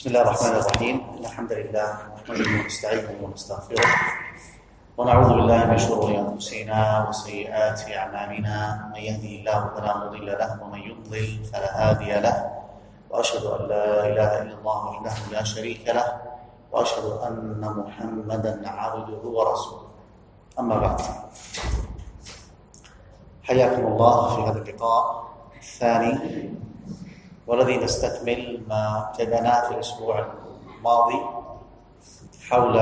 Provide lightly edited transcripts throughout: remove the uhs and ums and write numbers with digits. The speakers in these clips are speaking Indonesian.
بسم الله الرحمن الرحيم. الحمد لله نحمده ونستعينه ونستغفره ونعوذ بالله من شرور انفسنا وسيئات اعمالنا، من يهده الله فلا مضل له ومن يضلل فلا هادي له، واشهد ان لا اله الا الله وحده لا شريك له، واشهد ان محمدا عبده ورسوله. اما بعد، حياكم الله في هذا اللقاء الثاني والذي نستكمل ما ابتدأناه في الأسبوع الماضي حول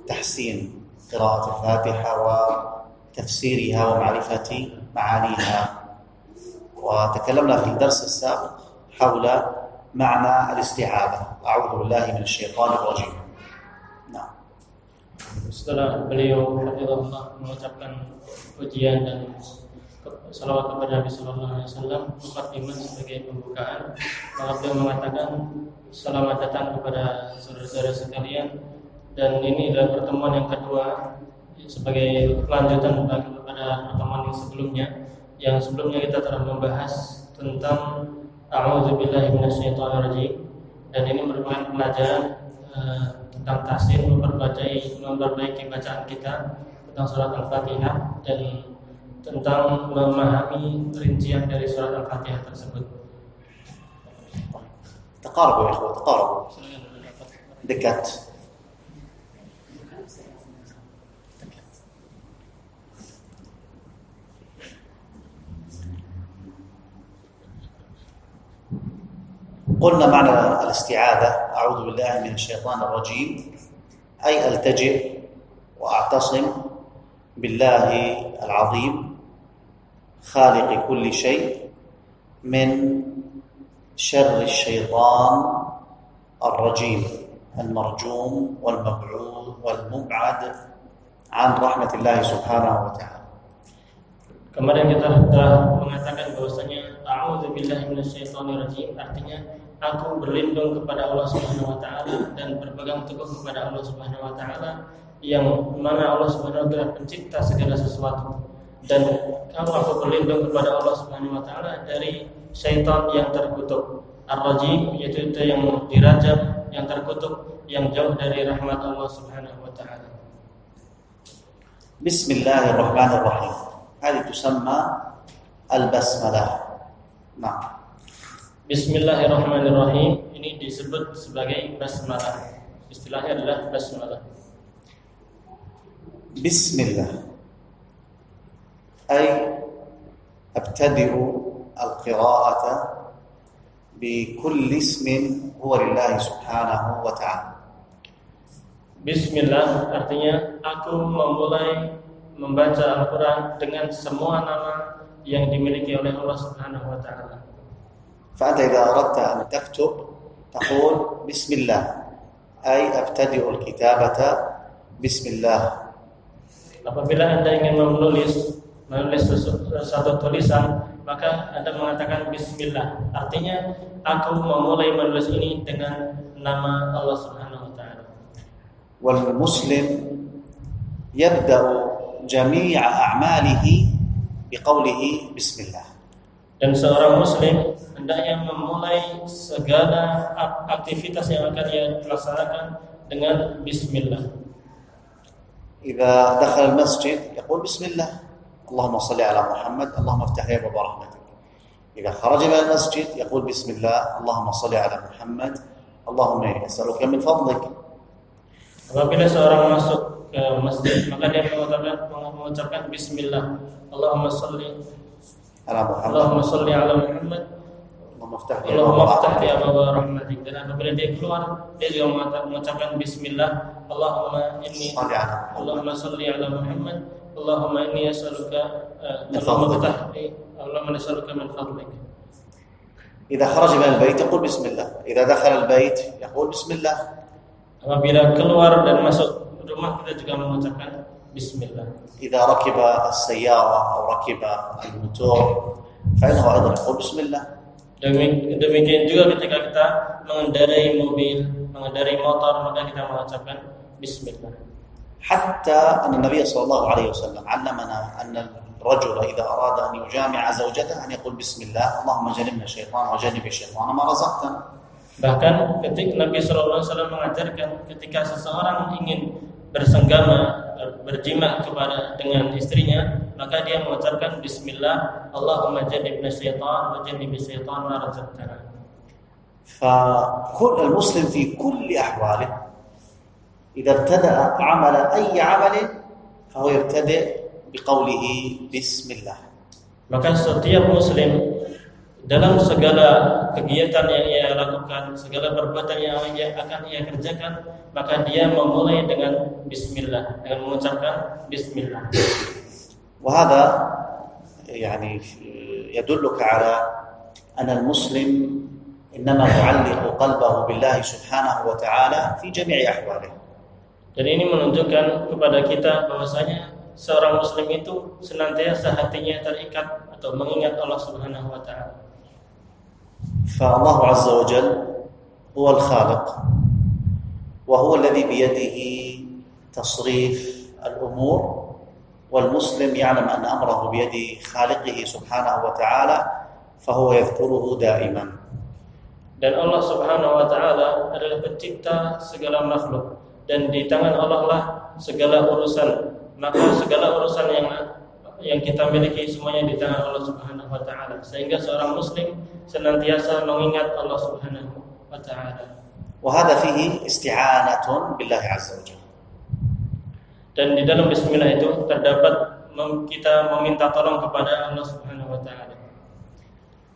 تحسين قراءة الفاتحة وتفسيرها ومعرفة معانيها. وتكلمنا في الدرس السابق حول معنى الاستعاذة. أعوذ بالله من الشيطان الرجيم. نعم. Setelah beliau hafizahullah mengucapkan pujian dan salawat kepada Nabi Sallallahu Alaihi Wasallam, mukadimah sebagai pembukaan, maka beliau mengatakan selamat datang kepada saudara-saudara sekalian, dan ini adalah pertemuan yang kedua sebagai kelanjutan kepada pertemuan yang sebelumnya. Yang sebelumnya kita telah membahas tentang A'udzubillahi minasyaitonirrajim, dan ini merupakan pelajaran tentang tahsin, memperbaiki bacaan kita tentang surat Al-Fatihah dan tentang memahami rincian dari surat Al-Fatihah tersebut. تقاربوا يا اخوة، تقاربوا دكات. قلنا معنى الاستعاذة أعوذ بالله من الشيطان الرجيم أي ألتجئ وأعتصم بالله العظيم خالق كل شيء من شر الشيطان الرجيم المرجوم والمبعد عن رحمة الله سبحانه وتعالى. Kemarin kita telah mengatakan bahwasanya a'udzubillahi minasyaitonirrajim artinya aku berlindung kepada Allah Subhanahu wa taala dan berpegang teguh kepada Allah Subhanahu wa taala, yang mana Allah Subhanahu wa taala pencipta segala sesuatu. Dan kalau aku berlindung kepada Allah Subhanahu wa taala dari syaitan yang terkutuk, ar-rajim yaitu itu yang dirajam, yang terkutuk, yang jauh dari rahmat Allah Subhanahu wa taala. Bismillahirrahmanirrahim. هذه تسمى البسملة. نعم. Bismillahirrahmanirrahim ini disebut sebagai basmalah. Istilahnya adalah basmalah. Bismillah أي أبتدئ القراءة بكل اسم هو لله سبحانه وتعالى. Bismillah artinya aku memulai membaca Al-Quran dengan semua nama yang dimiliki oleh Allah Subhanahu wa taala. فأنت إذا أردت أن تكتب تقول بسم الله أي أبتدئ الكتابة بسم الله. Apabila Anda ingin menulis satu tulisan, maka Anda mengatakan bismillah. Artinya aku memulai menulis ini dengan nama Allah Subhanahu wa taala. والمسلم يبدأ جميع أعماله بقوله بسم الله. Dan seorang muslim hendaknya memulai segala aktivitas yang akan ia laksanakan dengan bismillah. إذا دخل المسجد يقول بسم الله اللهم صل على محمد اللهم افتح لي أبواب رحمتك. إذا خرج من المسجد يقول بسم الله اللهم صل على محمد اللهم أسألك من فضلك. Apabila seorang masuk ke masjid, maka dia mengucapkan bismillah Allahumma salli ala Muhammad Allahumma aftah li abwaab rahmatik. Dan apabila dia keluar, dia juga mengucapkan bismillah Allahumma salli ala Muhammad Allahumma inni as'aluka Allahumma as'aluka min fadlik. إذا خرج من البيت يقول بسم الله. إذا دخل البيت يقول بسم الله. Apabila keluar dan masuk rumah, kita juga mengucapkan bismillah. إذا ركب السيارة أو ركب الموتور فإنه أيضا يقول بسم الله. Demikian juga ketika kita mengendarai mobil, mengendarai motor, maka kita mengucapkan bismillah. حتى أن النبي صلى الله عليه وسلم علمنا أن الرجل إذا أراد أن يجامع زوجته أن يقول بسم الله اللهم جنبنا الشيطان وجنب الشيطان ما رزقتنا. Bahkan ketika Nabi Shallallahu Alaihi Wasallam mengajarkan ketika seseorang ingin bersenggama berjima dengan istrinya, maka dia mengucapkan Bismillah, Allahumma jannibna syaitan wa jannibi syaitan ma razaqtana. فكل المسلم في كل أحواله إذا ابتدأ عمل أي عمل فهو يبتدئ بقوله بسم الله. Maka setiap muslim dalam segala kegiatan yang ia lakukan, segala perbuatan yang akan ia kerjakan, maka dia memulai dengan Bismillah, dengan mengucapkan Bismillah. وهذا يعني يدلك على أن المسلم إنما يعلق قلبه بالله سبحانه وتعالى في جميع أحواله. Dan ini menunjukkan kepada kita bahwasanya seorang muslim itu senantiasa hatinya terikat atau mengingat Allah Subhanahu wa taala. فالله عز وجل هو الخالق وهو الذي بيده تصريف الأمور والمسلم يعلم أن أمره بيد خالقه سبحانه وتعالى فهو يذكره دائما. Dan Allah Subhanahu wa taala adalah pencipta segala makhluk dan di tangan Allah lah segala urusan. Maka segala urusan yang kita miliki semuanya di tangan Allah Subhanahu wa taala. Sehingga seorang muslim senantiasa mengingat Allah Subhanahu wa taala. وهذا فيه استعانة بالله عز وجل. Dan di dalam bismillah itu terdapat kita meminta tolong kepada Allah Subhanahu wa taala.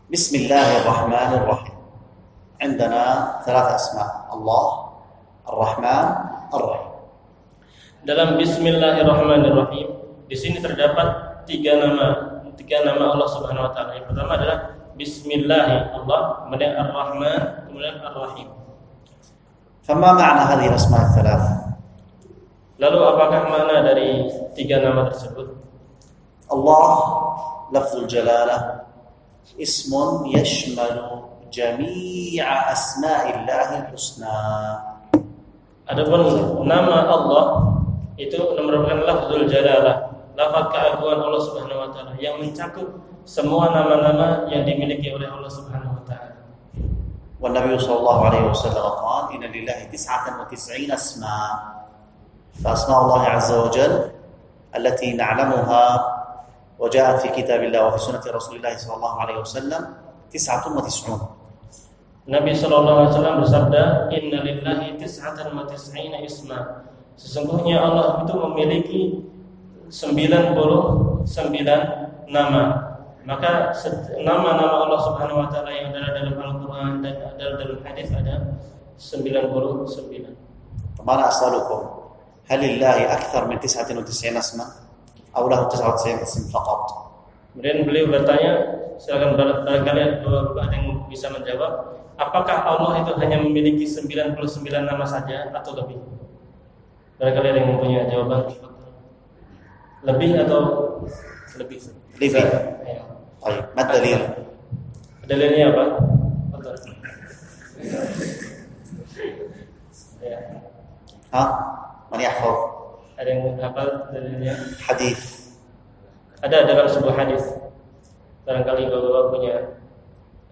Bismillahirrahmanirrahim. عندنا ثلاث أسماء الله الرحمن الرحيم. Dalam Bismillahirrahmanirrahim di sini terdapat tiga nama Allah Subhanahu wa taala. Yang pertama adalah Bismillah Allah, kemudian Ar-Rahman, kemudian Ar-Rahim. فما معنى هذه الأسماء الثلاث؟ Lalu apakah makna dari tiga nama tersebut? الله لفظ الجلالة اسم يشمل جميع أسماء الله الحسنى. Adapun nama Allah itu merupakan lafzul jalalah, lafaz keagungan Allah Subhanahu wa taala yang mencakup semua nama-nama yang dimiliki oleh Allah Subhanahu wa taala. والنبي صلى الله عليه وسلم قال إن لله 99 اسماء فأسماء الله عز وجل التي نعلمها وجاءت في كتاب الله وفي سنة رسول الله صلى الله عليه وسلم 99. Nabi sallallahu alaihi wasallam bersabda, "Inna lillahi 99 isma." Sesungguhnya Allah itu memiliki 99 nama. Maka nama-nama Allah Subhanahu wa taala yang ada dalam Al-Qur'an dan ada dalam hadis ada 99. فأنا أسألكم هل لله أكثر من 99 اسما أو له 99 اسم فقط؟ Kemudian beliau bertanya, silakan barangkali ada yang bisa menjawab, apakah Allah itu hanya memiliki 99 nama saja atau lebih? Barangkali ada yang mempunyai jawaban. Lebih atau lebih? Lebih. طيب ما الدليل؟ Dalilnya apa? ها؟ من يحفظ؟ Ada yang hafal dalilnya? حديث. Ada dalam sebuah hadis. Barangkali bapak-bapak punya,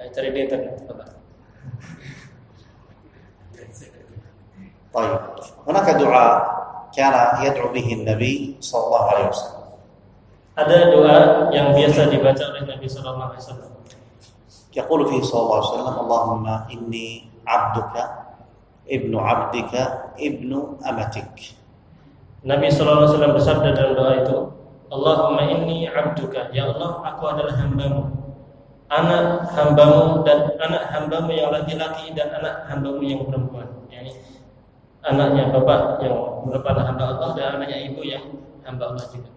cari di internet. طيب هناك دعاء كان يدعو به النبي صلى الله عليه وسلم. Ada doa yang biasa dibaca oleh Nabi sallallahu alaihi wasallam. يقول فيه صلى الله عليه وسلم اللهم إني عبدك ابن عبدك ابن أمتك. Nabi sallallahu alaihi wasallam bersabda dalam doa itu, Allahumma inni abduka, ya Allah aku adalah hambamu, anak hambamu dan anak hambamu yang laki-laki dan anak hambamu yang perempuan. Yani anaknya bapak yang merupakan hamba Allah dan anaknya ibu yang hamba Allah juga.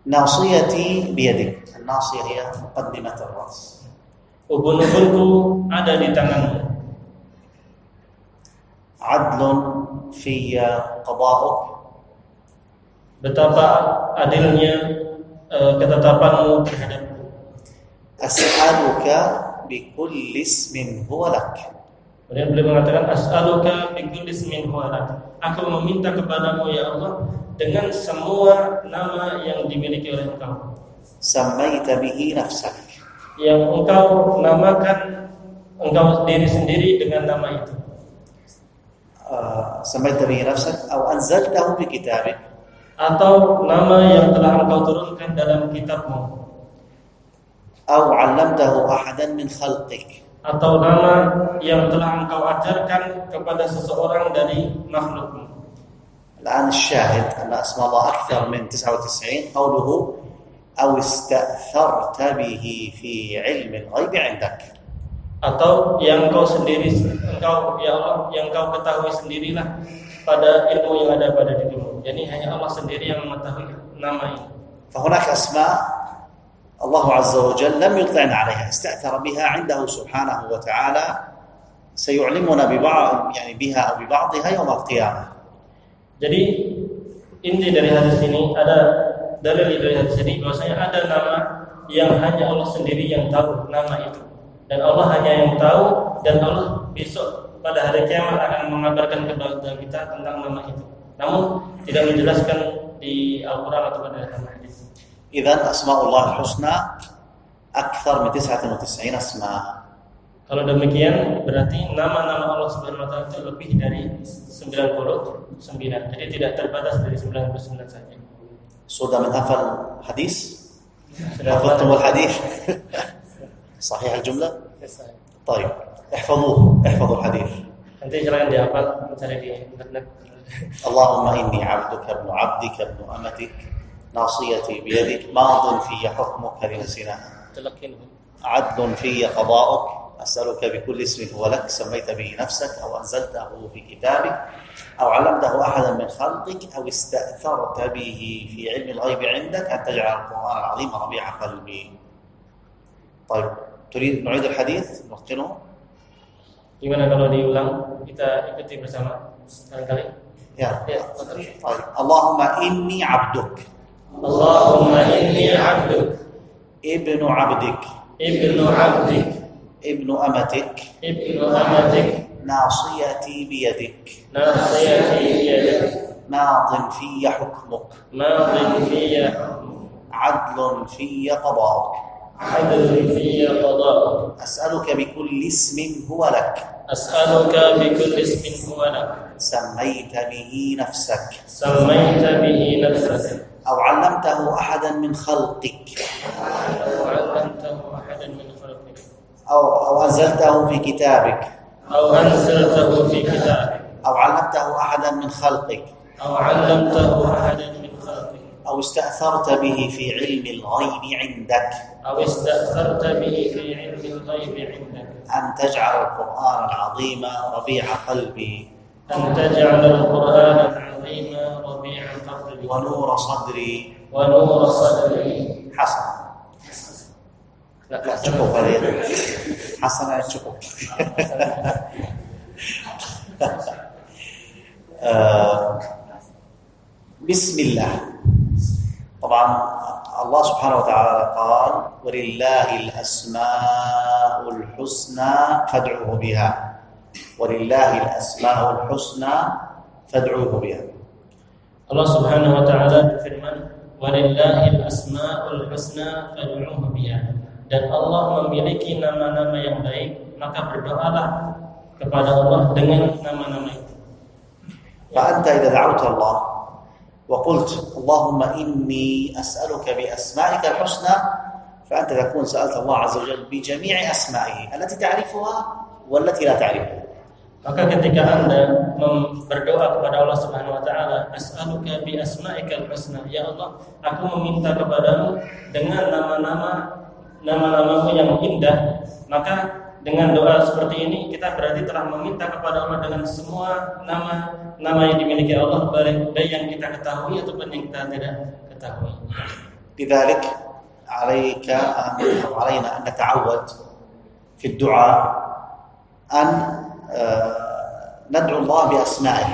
ناصيتي بيدك. الناصية هي مقدمة الرأس. Ubun-ubunku ada di tanganmu. عدل في قضاؤك. Betapa adilnya ketetapanmu terhadapku. أسألك بكل اسم هو لك. Kemudian beliau mengatakan as'aluka bikulli ismin huwa lak. Aku meminta kepadamu ya Allah dengan semua nama yang dimiliki oleh Engkau. سميت به نفسك. Yang Engkau namakan engkau diri sendiri dengan nama itu. سميت به نفسك أو أنزلته في كتابك Atau nama yang telah engkau turunkan dalam kitabmu, أو علمته أحدا من خلقك atau nama yang telah engkau ajarkan kepada seseorang dari makhlukmu. الآن الشاهد أن أسماء الله أكثر من 99 قوله أو استأثرت به في علم الغيب عندك. Atau yang engkau sendiri, engkau ya Allah, yang engkau ketahui sendirilah pada ilmu yang ada pada dirimu. Jadi hanya Allah sendiri yang mengetahui nama ini. فهناك أسماء الله عز وجل لم يطلعنا عليها، استأثر بها عنده سبحانه وتعالى، سيعلمنا ببعض يعني بها أو ببعضها يوم القيامة. Jadi inti dari hadis ini, ada dalil dari hadis ini bahwasanya ada nama yang hanya Allah sendiri yang tahu nama itu, dan Allah hanya yang tahu, dan Allah besok pada hari kiamat akan mengabarkan kepada kita tentang nama itu. Namun tidak menjelaskan di Al-Quran atau pada hadis. إذن أسماء الله الحسنى أكثر من 99 أسماء. Kalau demikian berarti nama-nama Allah Subhanahu wa taala itu lebih dari 99. Jadi tidak terbatas dari 99 saja. سودا من أفل حديث Sudah حفظتم الحديث صحيح الجملة؟ طيب احفظوا الحديث. Nanti silakan dihafal, mencari di internet. اللهم إني عبدك ابن عبدك ابن أمتك ناصيتي بيدك ماض في حكمك لنسيناها Telekin. عدل في قضاؤك أسألك بكل اسم هو لك سميت به نفسك أو أنزلته في كتابك أو علمته أحدا من خلقك أو استأثرت به في علم الغيب عندك أن تجعل القرآن العظيم ربيع قلبي. طيب تريد نعيد الحديث نتقنه؟ Gimana kalau diulang? Kita ikuti bersama sekali-kali. يا طيب. طيب اللهم إني عبدك Allahumma inni 'abduk, ابن عبدك ibnu 'abdik, ابن أمتك ibnu amatik, ناصيتي بيدك nasiyati biyadik, ماض في حكمك madin fiyya hukmuk, عدل في قضاءك adlun fiyya qada'uk. أسألك بكل اسم هو لك As'aluka bikulli ismin huwa lak, سميت به نفسك sammaita bihi nafsak, أو علمته أحدا من خلقك aw 'allamtahu ahadan min khalqik, أو أنزلته في كتابك aw anzaltahu fi kitabik, أو علمته أحدا من خلقك aw 'allamtahu ahadan min khalqik, أو استأثرت به في علم الغيب عندك aw ista'tharta bihi fi 'ilmi al-ghaib 'indak, أن تجعل القرآن العظيم ربيع قلبي an taj'ala al-Qur'ana al-'azima rabi'a qalbi ونور صدري. wa nura sadri. حسن لا cukup kali ya. حسن cukup. بسم الله. طبعا الله سبحانه وتعالى قال ولله الأسماء الحسنى فادعوه بها ولله الأسماء الحسنى فادعوه بها. Allah Subhanahu wa taala berfirman, "Walillahil asmaul husna fad'uuhu biha." Dan Allah memiliki nama-nama yang baik, maka berdoalah kepada Allah dengan nama-nama itu. فأنت إذا دعوت الله وقلت اللهم إني أسألك بأسمائك الحسنى فأنت تكون سألت الله عز وجل بجميع أسمائه التي تعرفها والتي لا تعرفها. Maka ketika Anda berdoa kepada Allah Subhanahu wa taala, as'aluka bi asma'ikal husna, ya Allah, aku meminta kepadamu dengan nama-namamu yang indah, maka dengan doa seperti ini kita berarti telah meminta kepada Allah dengan semua nama yang dimiliki Allah, baik yang kita ketahui ataupun yang kita tidak ketahui. لذلك عليك أو علينا أن نتعود في الدعاء أن ندعو الله بأسمائه.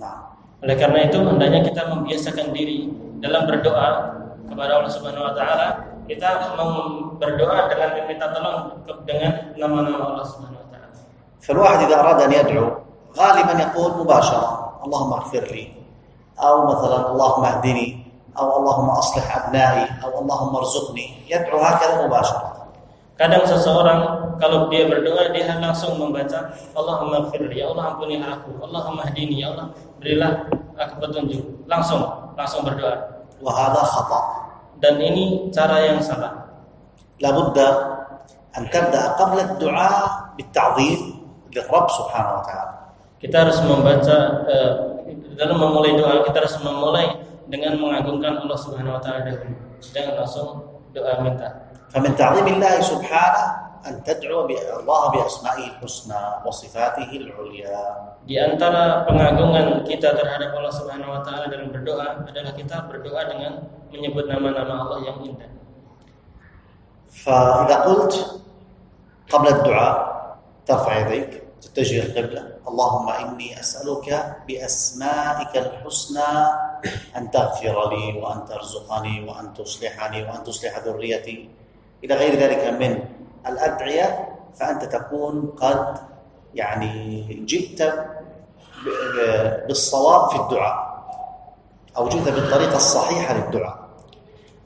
نعم. Oleh karena itu hendaknya kita membiasakan diri dalam berdoa kepada Allah Subhanahu wa taala, kita berdoa dengan meminta tolong dengan nama-nama Allah Subhanahu wa taala. فالواحد إذا أراد أن يدعو غالبا يقول مباشرة اللهم اغفر لي أو مثلا اللهم اهدني أو اللهم أصلح أبنائي أو اللهم ارزقني، يدعو هكذا مباشرة. Kadang seseorang kalau dia berdoa dia langsung membaca Allahumma ighfirli, ya Allah ampunilah aku, Allahumma hdini, ya Allah berilah aku petunjuk. Langsung berdoa. وهذا خطأ. Dan ini cara yang salah. لابد أن تبدأ قبل الدعاء بالتعظيم للرب سبحانه وتعالى. Kita harus membaca dalam memulai doa kita harus memulai dengan mengagungkan Allah Subhanahu wa taala dahulu. Jangan langsung doa minta. فمن تعظيم الله سبحانه أن تدعو الله بأسمائه الحسنى وصفاته العليا. Di antara pengagungan kita terhadap Allah Subhanahu wa taala dalam berdoa adalah kita berdoa dengan menyebut nama-nama Allah yang indah. فإذا قلت قبل الدعاء ترفع يديك تتجه القبلة اللهم إني أسألك بأسمائك الحسنى أن تغفر لي وأن ترزقني وأن تصلحني وأن تصلح ذريتي إلى غير ذلك من الأدعية فأنت تكون قد يعني جئت بالصواب في الدعاء أو جئت بالطريقة الصحيحة للدعاء.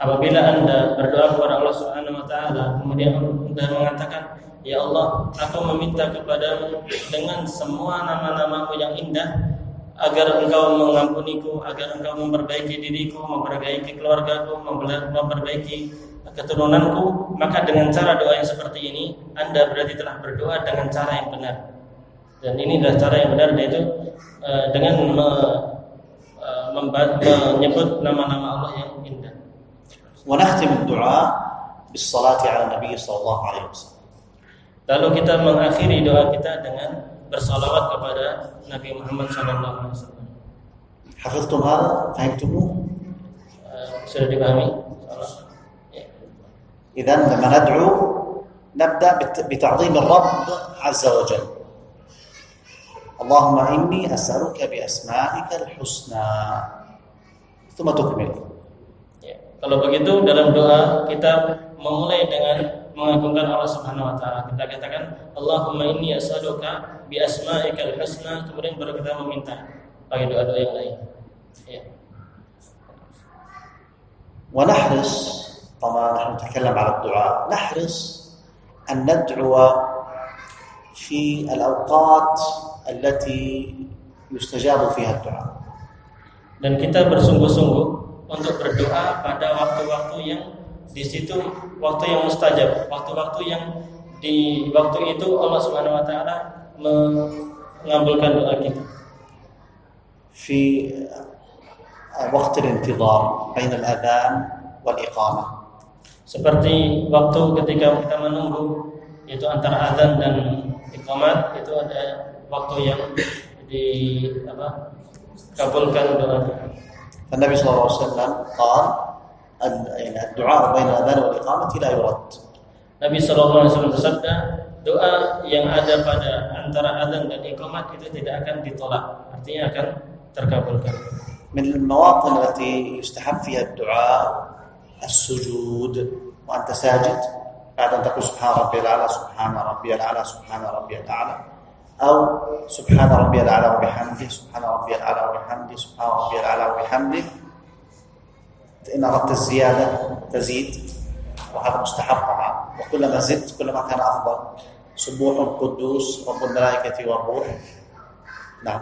Apabila Anda berdoa kepada Allah Subhanahu wa taala kemudian Anda mengatakan, ya Allah, aku meminta kepadamu dengan semua nama-namamu yang indah agar Engkau mengampuniku, agar Engkau memperbaiki diriku, memperbaiki keluargaku, memperbaiki keturunanku, maka dengan cara doa yang seperti ini Anda berarti telah berdoa dengan cara yang benar. Dan ini adalah cara yang benar, yaitu dengan menyebut nama-nama Allah yang indah. ونختم الدعاء بالصلاة على النبي صلى الله عليه وسلم. Lalu kita mengakhiri doa kita dengan bersalawat kepada Nabi Muhammad SAW. حفظتم هذا؟ فهمتموه؟ Sudah dipahami? إذن لما ندعو نبدأ بتعظيم الرب عز وجل. اللهم إني أسألك بأسمائك الحسنى ثم تكمل. Kalau begitu dalam doa kita memulai dengan mengagungkan Allah Subhanahu wa taala. Kita katakan Allahumma inni as'aluka bi asma'ikal husna, kemudian baru kita meminta pakai doa-doa yang lain. Ya. ونحرص طبعا نحن نتكلم على الدعاء نحرص أن ندعو في الأوقات التي يستجاب فيها الدعاء. Dan kita bersungguh-sungguh untuk berdoa pada waktu-waktu yang di situ waktu yang mustajab, waktu-waktu yang di waktu itu Allah Subhanahu wa taala mengabulkan doa kita. في وقت الانتظار بين الأذان والإقامة. Seperti waktu ketika kita menunggu, yaitu antara azan dan iqamat, itu ada waktu yang dikabulkan doa. النبي صلى الله عليه وسلم قال الدعاء بين الأذان والإقامة لا يرد. Nabi sallallahu alaihi wasallam bersabda, doa yang ada pada antara azan dan iqamat itu tidak akan ditolak, artinya akan terkabulkan. من المواطن التي يستحب فيها الدعاء السجود وأنت ساجد بعد أن تقول سبحان ربي الأعلى سبحان ربي الأعلى سبحان ربي الأعلى أو سبحان ربي الأعلى وبحمده سبحان ربي الأعلى وبحمده سبحان ربي الأعلى وبحمده. إن أردت الزيادة تزيد وهذا مستحب طبعا، وكلما زدت كلما كان أفضل. سبوح قدوس رب الملائكة والروح. نعم.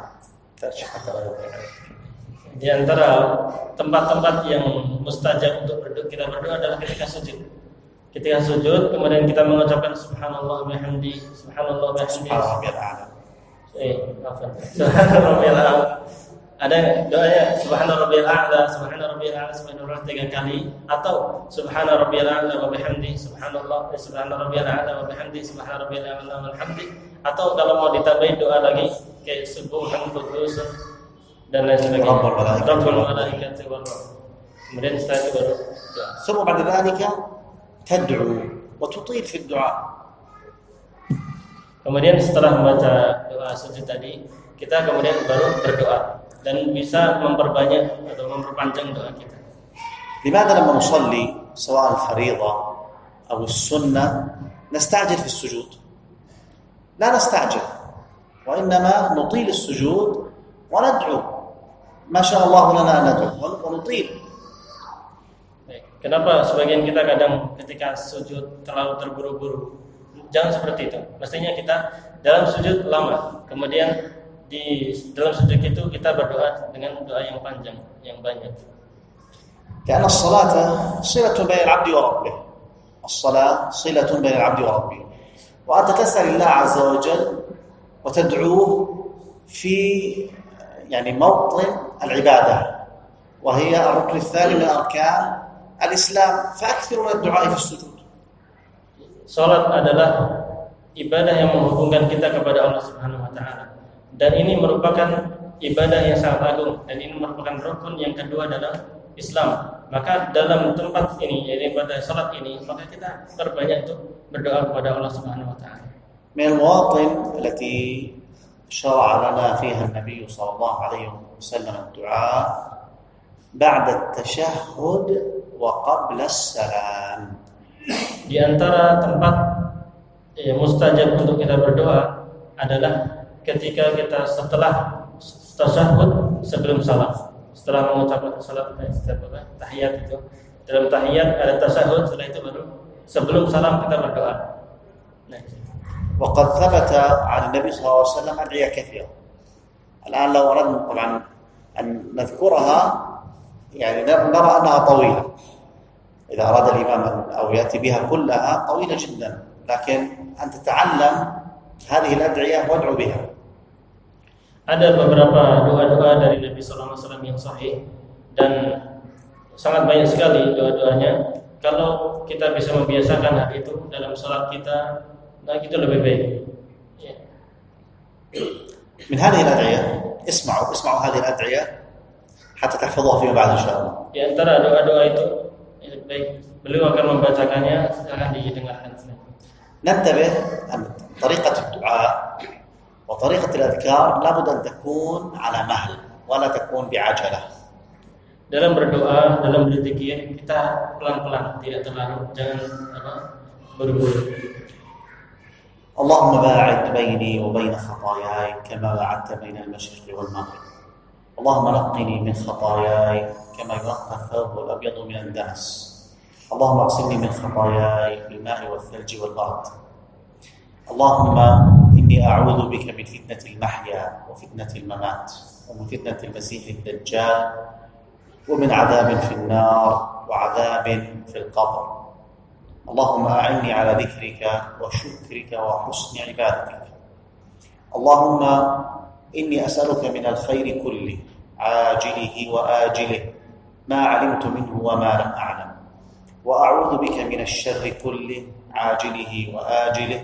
Di antara tempat-tempat yang mustajab untuk kita berdoa adalah ketika sujud. Ketika sujud kemudian kita mengucapkan subhanallah wa bihamdi, subhanallah wa bihamdi. Subhanarabbiyal a'la. Ada doanya subhanarabbiyal a'la, subhanarabbiyal a'la, subhanallah 3 kali, atau subhanarabbiyal a'la wa bihamdi, subhanallah, subhanarabbiyal a'la wa bihamdi, subhanarabbiyal a'la walhamdi. Atau kalau mau ditambahin doa lagi kayak subuhan qudus dan lain sebagainya. Rabbul malaikati war ruh. Kemudian setelah itu baru doa. ثم بعد ذلك تدعو وتطيل في الدعاء. Kemudian setelah membaca doa sujud tadi, kita kemudian baru berdoa dan bisa memperbanyak atau memperpanjang doa kita. لماذا لما نصلي سواء الفريضة أو السنة نستعجل في السجود؟ لا نستعجل، وإنما نطيل السجود وندعو ما شاء الله لنا ندعو ونطيل. Kenapa sebagian kita kadang ketika sujud terlalu terburu-buru? Jangan seperti itu. Mestinya kita dalam sujud lama, kemudian di dalam sujud itu kita berdoa dengan doa yang panjang, yang banyak. لأن الصلاة صلة بين العبد وربه. الصلاة صلة بين العبد وربه. وأنت تسأل الله عز وجل وتدعوه في يعني موطن العبادة، وهي الركن الثاني من أركان الإسلام، فأكثر من الدعاء في السجود. Salat adalah ibadah yang menghubungkan kita kepada Allah Subhanahu wa taala. Dan ini merupakan ibadah yang sangat agung, dan ini merupakan rukun yang kedua dalam Islam. Maka dalam tempat ini, yaitu pada salat ini, maka kita perbanyak untuk berdoa kepada Allah Subhanahu wa taala. من المواطن التي شرع لنا فيها النبي صلى الله عليه وسلم الدعاء بعد التشهد وقبل السلام. Di antara tempat mustajab untuk kita berdoa adalah ketika kita setelah tasyahud sebelum salam. Setelah mengucapkan salat tahiyat itu, dalam tahiyat ada tasyahud, setelah itu baru sebelum salam kita berdoa. Nah. وقد ثبت عن النبي صلى الله عليه وسلم أدعية كثيرة. الآن لو أردنا طبعا أن نذكرها يعني نرى أنها طويلة، إذا أراد الإمام أو يأتي بها كلها طويلة جدا، لكن أن تتعلم هذه الأدعية وادعو بها. Ada beberapa doa-doa dari Nabi Sallallahu Alaihi Wasallam yang sahih dan sangat banyak sekali doa-doanya. Kalau kita bisa membiasakan hal itu dalam salat kita, nah itu lebih baik. Ya. من هذه الأدعية اسمعوا هذه الأدعية حتى تحفظوها فيما بعد إن شاء الله. Di antara doa-doa itu, ya, baik, beliau akan membacakannya, silakan didengarkan. ننتبه أن طريقة الدعاء وطريقة الأذكار لابد أن تكون على مهل ولا تكون بعجلة. Dalam berdoa, dalam berzikir kita pelan-pelan, tidak terlalu, jangan buru-buru. اللهم باعد بيني وبين خطاياي كما باعدت بين المشرق والمغرب. اللهم نقني من خطاياي كما ينقى الثوب الأبيض من الدنس. اللهم اغسلني من خطاياي بالماء والثلج والبرد. اللهم إني أعوذ بك من فتنة المحيا وفتنة الممات ومن فتنة المسيح الدجال ومن عذاب في النار وعذاب في القبر. اللهم أعني على ذكرك وشكرك وحسن عبادتك. اللهم إني أسألك من الخير كله عاجله وآجله ما علمت منه وما لم أعلم، وأعوذ بك من الشر كله عاجله وآجله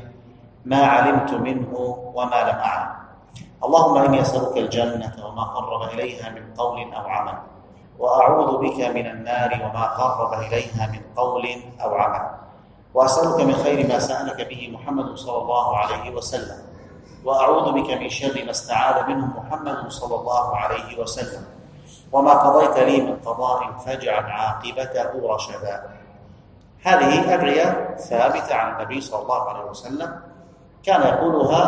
ما علمت منه وما لم أعلم. اللهم إني أسألك الجنة وما قرب إليها من قول أو عمل، وأعوذ بك من النار وما قرب إليها من قول أو عمل، وأسألك من خير ما سألك به محمد صلى الله عليه وسلم، وأعوذ بك من شر ما استعاذ منه محمد صلى الله عليه وسلم، وما قضيت لي من قضاء فاجعل عاقبته رشدا. هذه أدعية ثابتة عن النبي صلى الله عليه وسلم، كان يقولها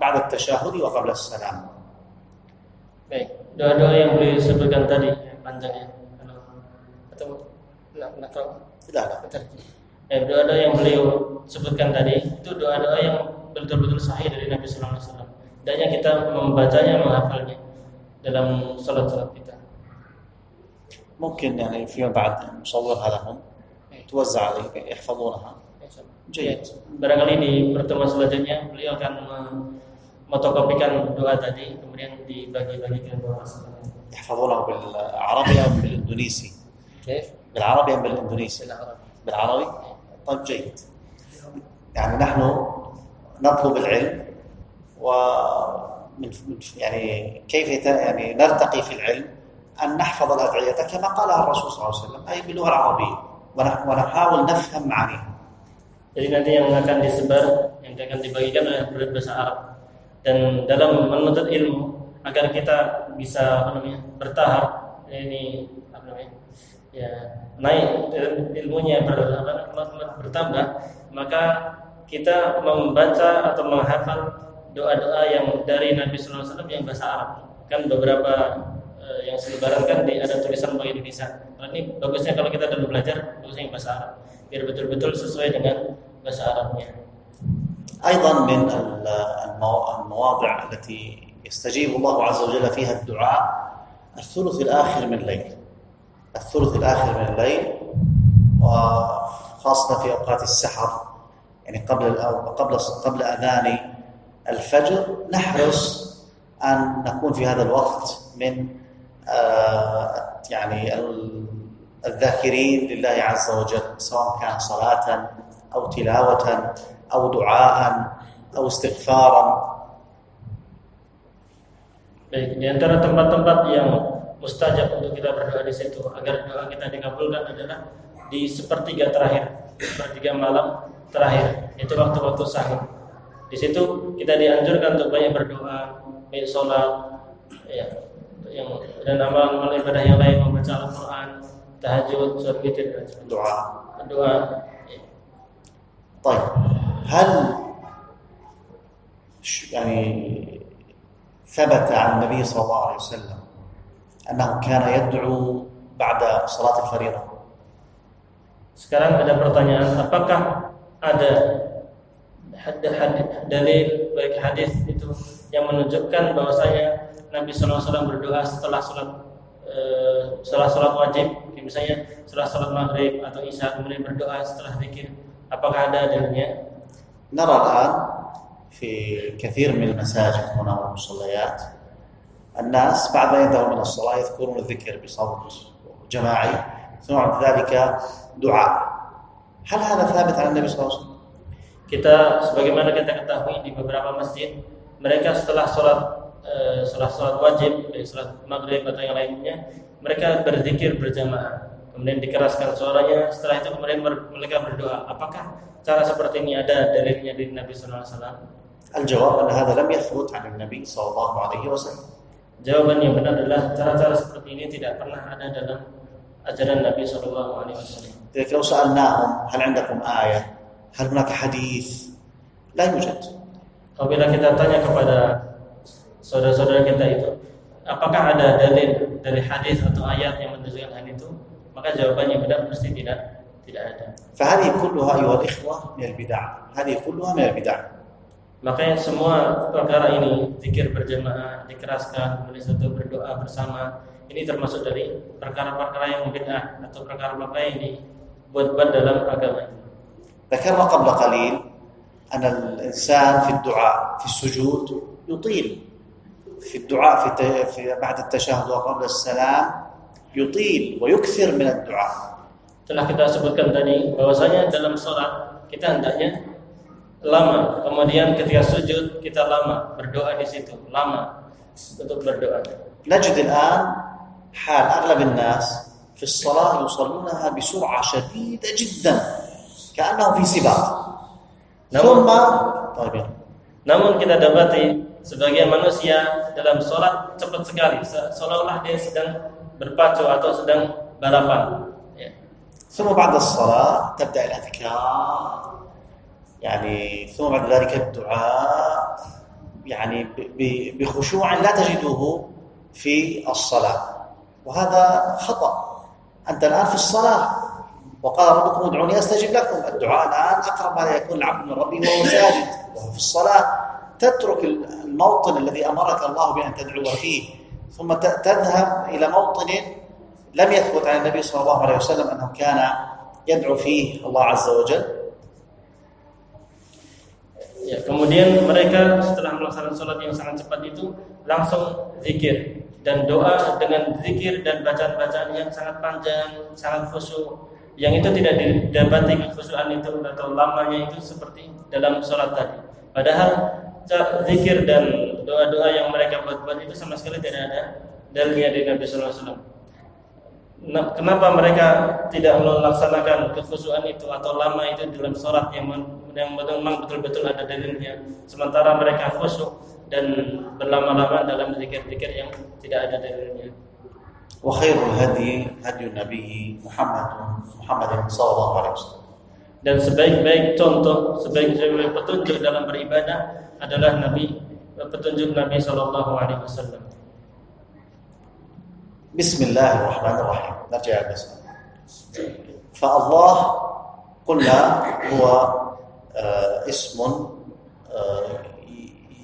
بعد التشهد وقبل السلام. Baik, doa-doa yang beliau sebutkan tadi panjangnya. Atau doa-doa yang beliau sebutkan tadi itu doa-doa yang betul-betul sahih dari Nabi Sallallahu Alaihi Wasallam. Hendaknya kita membacanya, menghafalnya dalam salat-salat kita. ممكن يعني فيما بعد نصورها لهم توزع عليهم يحفظونها. جيد. Barangkali di pertemuan selanjutnya beliau akan motokopikan doa tadi kemudian dibagi-bagikan doa. يحفظونه بالعربي أو بالإندونيسي؟ كيف؟ بالعربي أم بالإندونيسي؟ بالعربي. طيب جيد. يعني نحن نطلب العلم يعني كيف يعني نرتقي في العلم أن نحفظ الأدعية كما قالها الرسول صلى الله عليه وسلم أي باللغة العربية ونحاول نفهم معانيها. Jadi nanti yang akan disebar, yang akan dibagikan adalah berbahasa Arab. Dan dalam menuntut ilmu agar kita bisa bertahap, naik ilmunya bertambah, maka kita membaca atau menghafal doa-doa yang dari Nabi Sallallahu Alaihi Wasallam yang bahasa Arab. Kan beberapa yang selebaran kan ada tulisan bahasa Indonesia, Ini bagusnya kalau kita dulu belajar bagusnya bahasa Arab, biar betul-betul sesuai dengan bahasa Arabnya. أيضا من المواضع التي يستجيب الله عز وجل فيها الدعاء الثلث الآخر من الليل. الثلث الآخر من الليل وخاصة في أوقات السحر، يعني قبل أذان الفجر نحرص أن نكون في هذا الوقت من يعني الذاكرين لله عز وجل، سواء كان صلاة أو تلاوة أو دعاء أو استغفارا. Baik, di antara tempat-tempat yang mustajab untuk kita berdoa di situ agar doa kita dikabulkan adalah di sepertiga terakhir, sepertiga malam terakhir, itu waktu-waktu sahur. Di situ kita dianjurkan untuk banyak berdoa, baik sholat, ya, dan amal-amal ibadah yang lain, membaca Al-Quran, tahajud, sholat witir dan sebagainya. Doa. طيب هل يعني ثبت عن النبي صلى الله عليه وسلم أنه كان يدعو بعد صلاة الفريضة؟ Sekarang ada pertanyaan, apakah ada dalil baik hadis itu yang menunjukkan bahwasanya Nabi SAW berdoa setelah sholat wajib, misalnya setelah sholat maghrib atau isya, kemudian berdoa setelah zikir, apakah ada dalilnya? نرى الآن في كثير من المساجد هنا والمصليات الناس بعد ما ينتهوا من الصلاة يذكرون الذكر بصوت جماعي ثم بعد ذلك دعاء. هل هذا ثابت عن النبي صلى الله عليه وسلم؟ Kita sebagaimana kita ketahui di beberapa masjid, mereka setelah sholat wajib, sholat maghrib atau yang lainnya, mereka berzikir berjamaah, kemudian dikeraskan suaranya. Setelah itu kemudian mereka berdoa. Apakah cara seperti ini ada dalilnya dari Nabi Sallallahu Alaihi Wasallam? الجواب أن هذا لم يثبت عن النبي صلى الله عليه وسلم. Jawaban yang benar adalah cara-cara seperti ini tidak pernah ada dalam ajaran Nabi Sallallahu Alaihi Wasallam. لكن لو سألناهم هل عندكم آية؟ هل هناك حديث؟ لا يوجد. Apabila kita tanya kepada saudara-saudara kita itu, apakah ada dalil dari hadis atau ayat yang menunjukkan hal itu? Maka jawabannya benar pasti tidak ada. فهذه كلها أيها الإخوة من البدع. هذه كلها من البدع. Makanya semua perkara ini, zikir berjamaah, dikeraskan, kemudian satu berdoa bersama, ini termasuk dari perkara-perkara yang bid'ah atau perkara-perkara yang dibuat-buat dalam agama ini. ذكرنا قبل قليل أن الإنسان في الدعاء في السجود يطيل، في الدعاء بعد التشهد وقبل السلام يطيل ويكثر من الدعاء. Telah kita sebutkan tadi bahwasanya dalam sholat kita hendaknya lama, kemudian ketika sujud kita lama, berdoa di situ lama untuk berdoa. نجد الآن حال أغلب الناس في الصلاة يصلونها بسرعة شديدة جدا كأنهم في سباق. Namun kita dapati sebagian manusia dalam sholat cepat sekali, seolah-olah dia sedang berpacu atau sedang balapan. ثم بعد الصلاة تبدأ الأذكار، يعني ثم بعد ذلك الدعاء، يعني بخشوع لا تجده في الصلاة، وهذا خطأ. أنت الآن في الصلاة وقال ربكم ادعوني أستجب لكم. الدعاء الآن أقرب ما يكون العبد من ربه وهو ساجد وهو في الصلاة. تترك الموطن الذي أمرك الله بأن تدعو فيه ثم تذهب إلى موطن لم يثبت عن النبي صلى الله عليه وسلم أنه كان يدعو فيه الله عز وجل. Ya, kemudian mereka setelah melaksanakan sholat yang sangat cepat itu langsung zikir dan doa dengan zikir dan bacaan-bacaan yang sangat panjang, sangat khusyuk. Yang itu tidak didapati kekhusyuan itu atau lamanya itu seperti dalam sholat tadi. Padahal zikir dan doa-doa yang mereka buat-buat itu sama sekali tidak ada dalilnya dari Nabi Sallallahu Alaihi Wasallam. Kenapa mereka tidak melaksanakan kekhusyuan itu atau lama itu dalam sholat yang memang betul-betul ada dalilnya, sementara mereka khusyuk dan berlama-lama dalam zikir-zikir yang tidak ada dalilnya. وخير الهدي هدي النبي محمد صلى الله عليه وسلم. Dan sebaik-baik contoh, sebaik-baik petunjuk dalam beribadah adalah petunjuk Nabi Sallallahu Alaihi Wasallam. بسم الله الرحمن الرحيم. نرجع البسملة. فالله قلنا هو اسم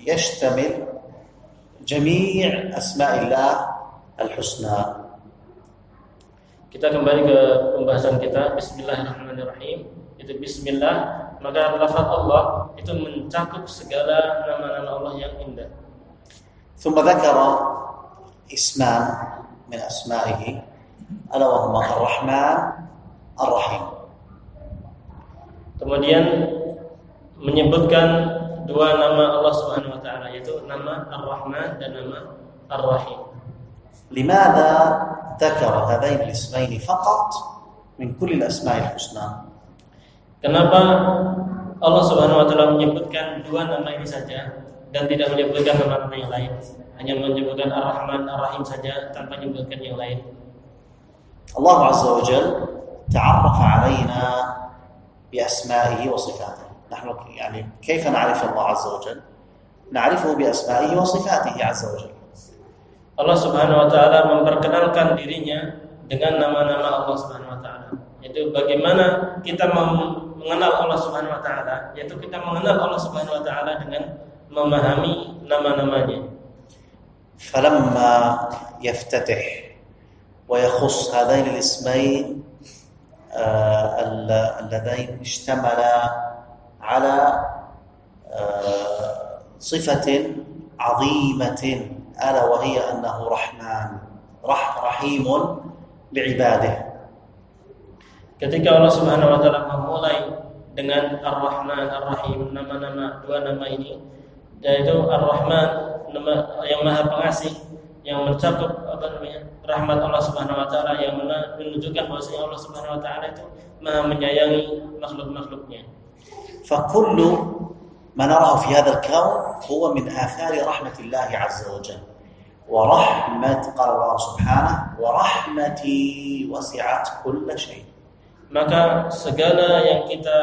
يشتمل جميع أسماء الله الحسنى. Kita kembali ke pembahasan kita. Bismillahirrahmanirrahim. Itu Bismillah, maka lafaz Allah itu mencakup segala nama-nama Allah yang indah. ثم ذكر اسمان من أسمائه ألا وهما الرحمن الرحيم. Kemudian menyebutkan dua nama Allah Subhanahu wa taala, yaitu nama Ar-Rahman dan nama Ar-Rahim. لماذا ذكر هذين الاسمين فقط من كل الأسماء الحسنى؟ Kenapa Allah Subhanahu wa taala menyebutkan dua nama ini saja dan tidak menyebutkan nama-nama yang lain? Hanya menyebutkan Ar-Rahman, Ar-Rahim saja tanpa menyebutkan yang lain. الله عز وجل تعرف علينا بأسمائه وصفاته. نحن يعني كيف نعرف الله عز وجل؟ نعرفه بأسمائه وصفاته عز وجل. Allah Subhanahu wa taala memperkenalkan dirinya dengan nama-nama Allah Subhanahu wa taala. Yaitu bagaimana kita mengenal Allah Subhanahu wa taala, yaitu kita mengenal Allah Subhanahu wa taala dengan memahami nama-namanya. فلما يفتتح ويخص هذين الاسمين اللذين اشتملا على صفة عظيمة ألا وهي أنه رحمن رحيم بعباده. Ketika Allah Subhanahu wa taala memulai dengan Ar-Rahman, Ar-Rahim, dua nama ini, yaitu Ar-Rahman, nama yang Maha Pengasih, yang mencakup rahmat Allah Subhanahu wa taala, yang menunjukkan bahwasanya Allah Subhanahu wa taala itu Maha menyayangi makhluk-makhluknya. فكل ما نراه في هذا الكون هو من آثار رحمة الله عز وجل. ورحمة قال الله سبحانه ورحمتي وسعت كل شيء. Maka segala yang kita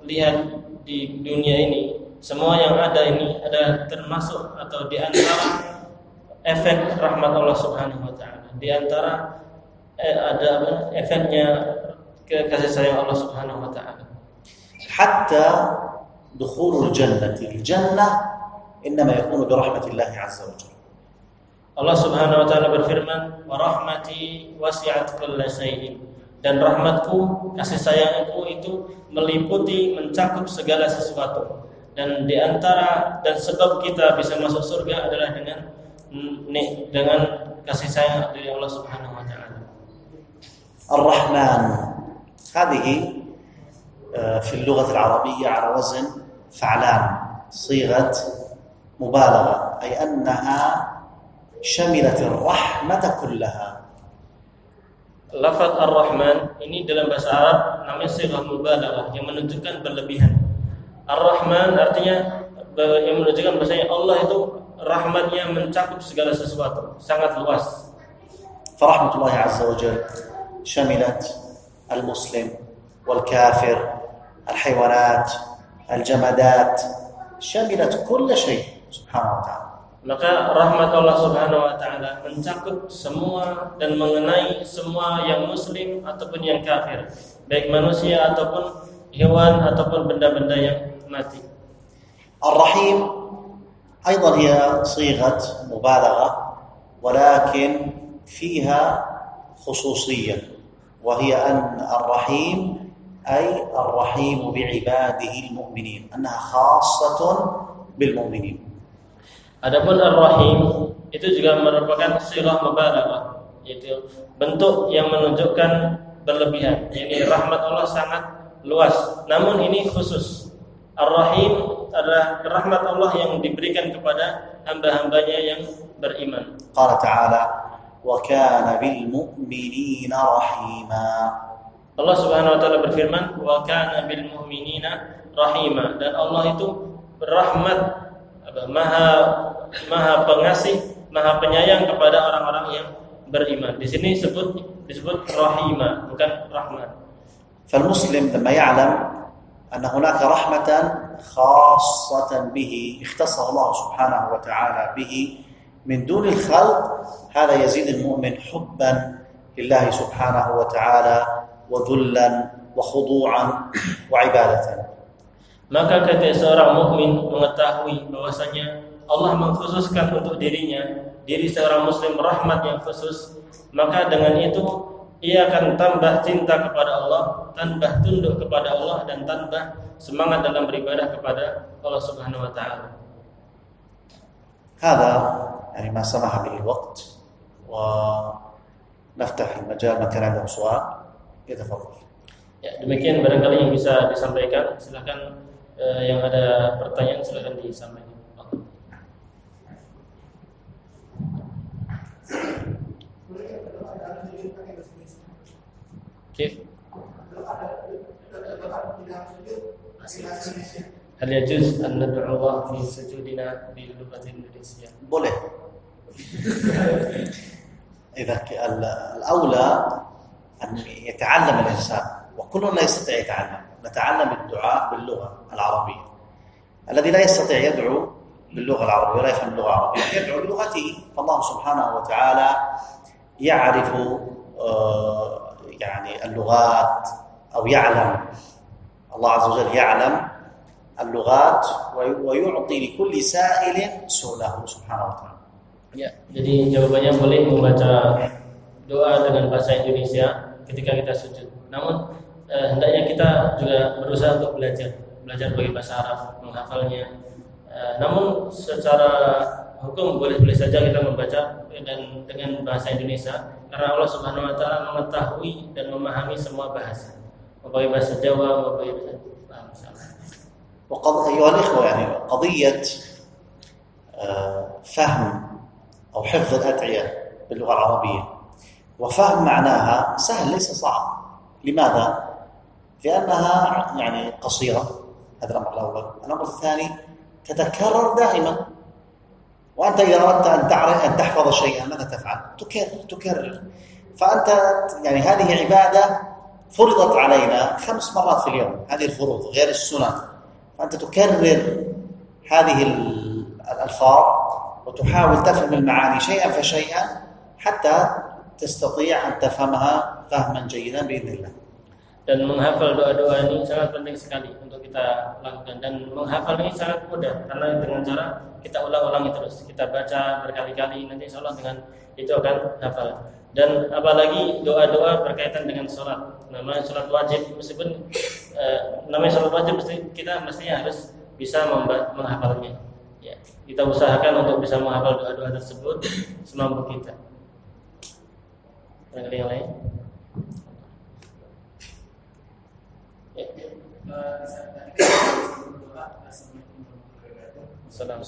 lihat di dunia ini, semua yang ada ini adalah termasuk atau di antara efek rahmat Allah Subhanahu wa taala. Di antara ada efeknya kasih sayang Allah Subhanahu wa taala. حتى دخول الجنة إنما يكون برحمة الله عز وجل. Allah Subhanahu wa taala berfirman, "Wa rahmati wasi'at kulla syai'in." Dan rahmatku, kasih sayangku itu meliputi, mencakup segala sesuatu. Dan di antara dan sebab kita bisa masuk surga adalah dengan kasih sayang dari Allah Subhanahu wa taala. الرحمن هذه في اللغة العربية على وزن فعلان، صيغة مبالغة، أي أنها شملت الرحمة كلها. Lafaz Ar-Rahman ini dalam bahasa Arab namanya sighah mubalaghah yang menunjukkan berlebihan. Ar-Rahman artinya yang menunjukkan bahwasanya Allah itu rahmatnya mencakup segala sesuatu, sangat luas. فرحمة الله عز وجل شملت المسلم والكافر، الحيوانات، الجمادات، شملت كل شيء سبحانه وتعالى. Maka rahmat Allah Subhanahu wa taala mencakup semua dan mengenai semua yang muslim ataupun yang kafir, baik manusia ataupun hewan ataupun benda-benda yang mati. الرحيم أيضا هي صيغة مبالغة ولكن فيها خصوصية، وهي أن الرحيم أي الرحيم بعباده المؤمنين، أنها خاصة بالمؤمنين. Adapun Ar-Rahim itu juga merupakan sighah mubalaghah, yaitu bentuk yang menunjukkan berlebihan. Ini rahmat Allah sangat luas, namun ini khusus. Ar-Rahim adalah rahmat Allah yang diberikan kepada hamba-hambanya yang beriman. Qala ta'ala wa kana bil mu'minina rahima. Allah Subhanahu wa taala berfirman, wa kana bil mu'minina rahima, dan Allah itu berrahmat, maha pengasih, maha penyayang kepada orang-orang yang beriman. Di sini disebut rahima, bukan rahmat. فالمسلم لما يعلم أن هناك رحمة خاصة به اختصه الله سبحانه وتعالى به من دون الخلق هذا يزيد المؤمن حبا لله سبحانه وتعالى وذلا وخضوعا وعبادة. Maka ketika seorang mukmin mengetahui bahwasanya Allah mengkhususkan untuk diri seorang muslim rahmat yang khusus, maka dengan itu ia akan tambah cinta kepada Allah, tambah tunduk kepada Allah, dan tambah semangat dalam beribadah kepada Allah Subhanahu wa taala. هذا يعني ما سمح به الوقت ونفتح المجال من كان عنده سؤال يتفضل. Ya, demikian barangkali yang bisa disampaikan. Silakan yang ada pertanyaan silakan disampaikan. Kif? Hal yajuz an nad'u Allah fi sujudina bil lughati Indonesia? boleh. إذا الأولى أن يتعلم الإنسان، وكلنا لا يستطيع يتعلم. نتعلم الدعاء باللغة العربية. الذي لا يستطيع يدعو باللغة العربية ولا يفهم اللغة العربية يدعو بلغته، فالله سبحانه وتعالى يعرف يعني اللغات، أو يعلم، الله عز وجل يعلم اللغات ويعطي لكل سائل سؤله سبحانه وتعالى. Ya, jadi jawabannya boleh membaca doa dengan bahasa Indonesia ketika kita sujud. Namun hendaknya kita juga berusaha untuk belajar bagi bahasa Arab, menghafalnya. Namun secara hukum boleh saja kita membaca dan dengan bahasa Indonesia, karena Allah Subhanahu wa taala mengetahui dan memahami semua bahasa. Baik bahasa Jawa, baik bahasa أيها الإخوة، يعني قضية فهم أو حفظ الأدعية باللغة العربية وفهم معناها سهل ليس صعب. لماذا؟ لأنها يعني قصيرة، هذا الأمر الأول. الأمر الثاني تتكرر دائما، وأنت إذا أردت أن تحفظ شيئا ماذا تفعل؟ تكرر. فأنت يعني هذه عبادة فرضت علينا 5 مرات في اليوم، هذه الفروض غير السنن، فأنت تكرر هذه الألفاظ وتحاول تفهم المعاني شيئا فشيئا حتى تستطيع أن تفهمها فهما جيدا بإذن الله. Dan menghafal doa-doa ini sangat penting sekali untuk kita lakukan, dan menghafal ini sangat mudah karena dengan cara kita ulang-ulangi terus, kita baca berkali-kali, nanti insyaallah dengan itu akan hafal. Dan apalagi doa-doa berkaitan dengan sholat, namanya sholat wajib, meskipun namanya sholat wajib kita mestinya harus bisa menghafalnya. Ya, kita usahakan untuk bisa menghafal doa-doa tersebut semampu kita. Ada yang lain? Salam.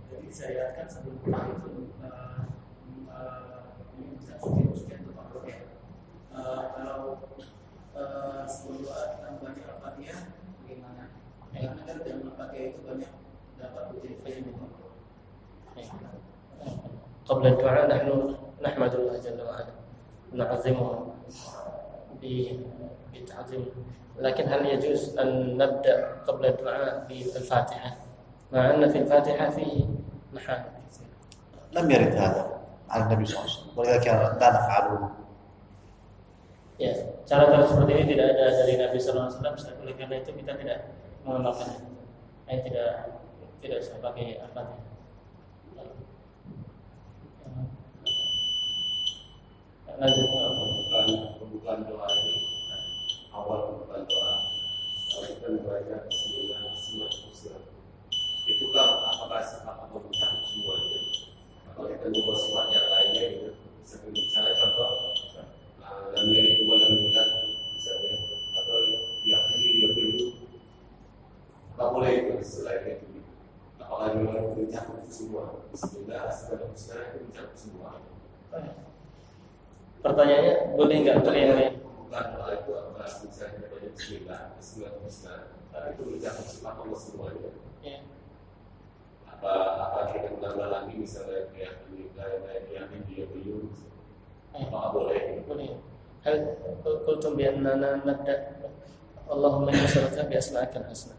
Jadi saya kan sebelum itu kalau sebelum doa kita membaca Al-Fatihah bagaimana? Karena kan dalam Al-Fatihah itu banyak dapat ujian. قبل الدعاء نحن نحمد الله جل وعلا ونعظمه بتعظيم، لكن هل يجوز أن نبدأ قبل الدعاء بالفاتحة مع أن في الفاتحة فيه محامد؟ لم يرد هذا عن النبي صلى الله عليه وسلم، ولذلك لا نفعله. Ya, cara seperti ini tidak ada dari Nabi Sallallahu Alaihi Wasallam. Oleh karena itu kita tidak mengamalkannya. Tidak usah pakai apa-apa. Lanjut. Pembukaan doa ini, awal pembukaan doa, kalau kita membaca Bismillahirrahmanirrahim, itu kan apakah sifat atau bukan semuanya? Kalau kita membuat sifat yang lainnya itu, misalnya contoh, lam yalid wa lam yulad, misalnya, atau yakhili yakhulu, tak boleh itu selain itu. Apakah memang mencakup semua? Bismillahirrahmanirrahim itu mencakup semua. Pertanyaannya boleh nggak untuk yang lain? Bukan doa itu apakah misalnya banyak Bismillah, tapi itu mencakup sifat Allah semuanya. Ya. Apa kita menambah lagi misalnya kayak yang dia beliau, apakah boleh? Boleh. Hal qultum bi annana nabda Allahumma nas'aluka bi asma'ikal husna.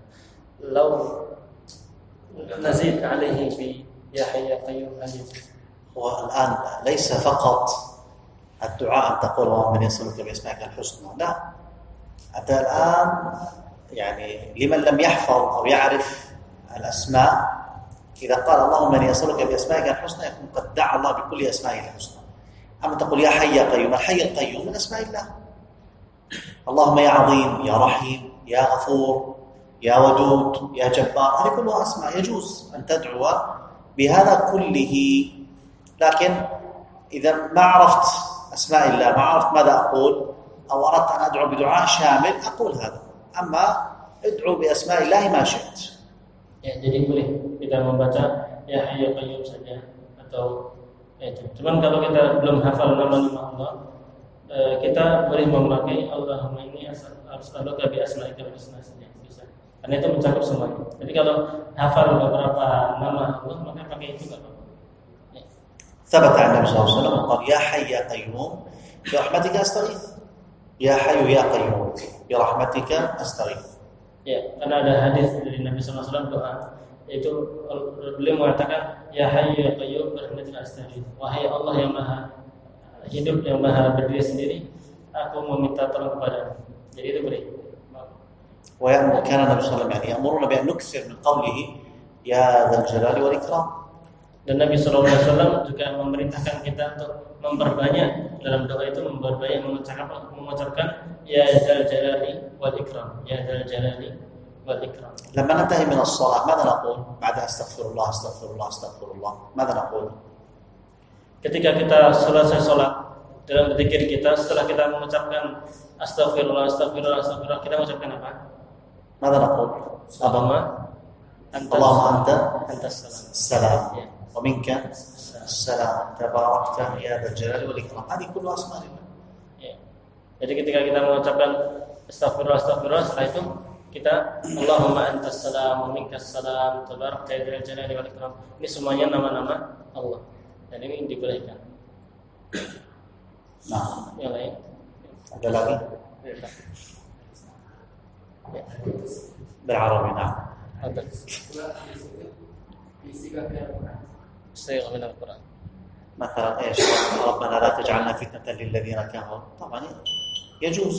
Law nazid alaihi bi ya hayy ya qayyum hal yajuz. والآن ليس فقط الدعاء أن تقول اللهم إني أسألك بأسمائك الحسنى، لا، أنت الآن يعني لمن لم يحفظ أو يعرف الأسماء إذا قال اللهم إني أسألك بأسمائك الحسنى يكون قد دعا الله بكل أسمائه الحسنى. أما تقول يا حي يا قيوم، الحي القيوم من أسماء الله. اللهم يا عظيم يا رحيم يا غفور يا ودود يا جبار، هذه كلها أسماء يجوز أن تدعو بهذا كله. لكن إذا ما عرفت أسماء الله، ما عرفت ماذا أقول، أو أردت أن أدعو بدعاء شامل أقول هذا. أما ادعو بأسماء الله ما شئت. Ya, jadi boleh kita membaca ya hayy ya qayyum saja atau itu. Cuman kalau kita belum hafal nama-nama Allah, kita boleh memakai Allahumma inni as'aluka bi asma'ikal husna saja bisa. Karena itu mencakup semuanya. Jadi kalau hafal beberapa nama Allah maka pakai itu enggak apa-apa. ثبت عن النبي صلى الله عليه وسلم قال يا حي يا قيوم برحمتك أستغيث، يا حي يا قيوم برحمتك أستغيث. Ya, karena ada hadis dari Nabi SAW doa, yaitu beliau mengatakan ya hayy ya qayyum birahmatika astaghith. Wahai Allah yang maha hidup yang maha berdiri sendiri, aku meminta tolong kepadamu. Jadi itu boleh. ويأمر كان النبي صلى الله عليه وسلم يعني يأمرنا بأن نكثر من قوله يا ذا الجلال والإكرام. Dan Nabi SAW juga memerintahkan kita untuk memperbanyak dalam doa itu, memperbanyak mengucapkan ya dzal jalali wal ikram, ya dzal jalali wal ikram. لما ننتهي من الصلاة ماذا نقول بعد أستغفر الله أستغفر الله أستغفر الله؟ ماذا نقول؟ Ketika kita selesai sholat, dalam berzikir kita setelah kita mengucapkan astagfirullah astagfirullah astagfirullah, kita mengucapkan apa? ماذا نقول؟ اللهم أنت السلام ومنك السلام تباركت يا ذا الجلال والإكرام. هذه كلها أسماء الله. Ya. Jadi ketika kita mengucapkan astagfirullah astagfirullah, setelah itu kita Allahumma antas salam wa minkas salam tabarakta ya dzal jalali wal ikram. Ini semuanya nama-nama Allah. Dan ini dibolehkan. Nah, Yang lain? ada lagi? Ya. بالعربي نعم. Ada. Istighfar min al-Quran. مثلا ايش؟ ربنا لا تجعلنا فتنة للذين كفروا. طبعا يجوز